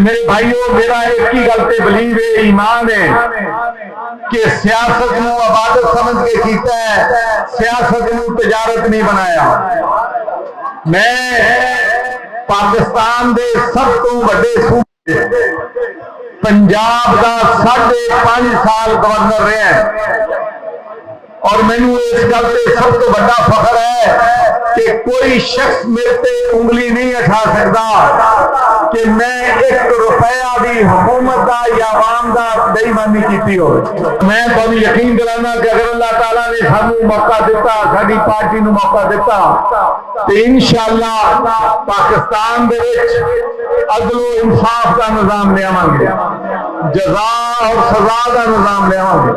मेरे भाइयों, मेरा एक ही गल ते बिलीव है, ईमान है कि सियासत नूं इबादत समझ के कीता है, सियासत नूं तजारत नहीं बनाया। मैं पाकिस्तान दे सब तो वड्डे सूबे पंजाब का 5.5 साल गवर्नर रहा और मैनू इस गल से सब तो बड़ा फखर है कि कोई शख्स मेरे ते उंगली नहीं उठा सकता कि मैं 1 रुपया भी हुकूमत का या आवाम का बेईमानी की हो। मैं तुहानू यकीन दिलाना कि अगर अल्लाह ताला ने सानू मौका दिता, साडी पार्टी नू मौका दिता, तो इंशाअल्लाह पाकिस्तान दे विच अदलो इंसाफ का निजाम लियावांगे, जजा और सजा का निजाम लियावांगे।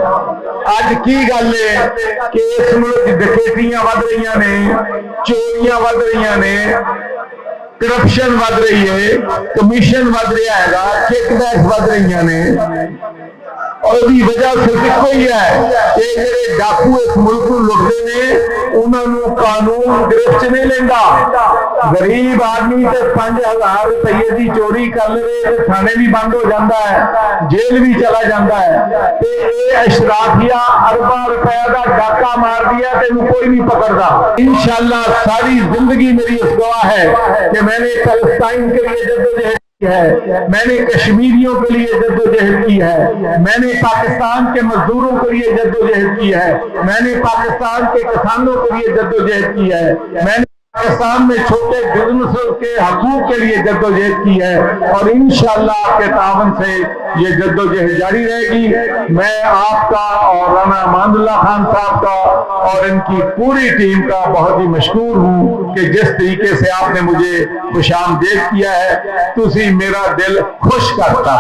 अज की गल है कि इस मुल्क डकैतियां वध रही ने, चोरियां वध रही ने, करप्शन वध रही है, कमीशन वध रहा है, किकबैक वध रही ने और वजह सिर्फ एक ही है कि जो डाकू इस मुल्क को लुटते हैं उन्होंने कानून गिरफ्त नहीं लेंदा। गरीब आदमी तो 5,000 रुपये की चोरी कर ले तो थाने भी बंद हो जाता है, जेल भी चला जाता है। तो ये अशराफिया अरबा रुपया का डाका मार दिया तो कोई नहीं पकड़ता। इंशाअल्लाह सारी जिंदगी मेरी इस गवाह है कि मैंने पैलेस्टाइन के लिए जद्दोजहद है, मैंने कश्मीरियों के लिए जद्दोजहद की है, मैंने पाकिस्तान के मजदूरों के लिए जद्दोजहद की है, मैंने पाकिस्तान के किसानों के लिए जद्दोजहद की है, मैंने पाकिस्तान में छोटे बिजनेसों के हकूक के लिए जद्दोजहद की है और इंशाअल्लाह आपके तावन से ये जद्दोजहद जारी रहेगी। मैं आपका और राना अमानुल्लाह खान साहब का और इनकी पूरी टीम का बहुत ही मशकूर हूँ कि जिस तरीके से आपने मुझे खुशामदीद किया है, तुसी मेरा दिल खुश करता।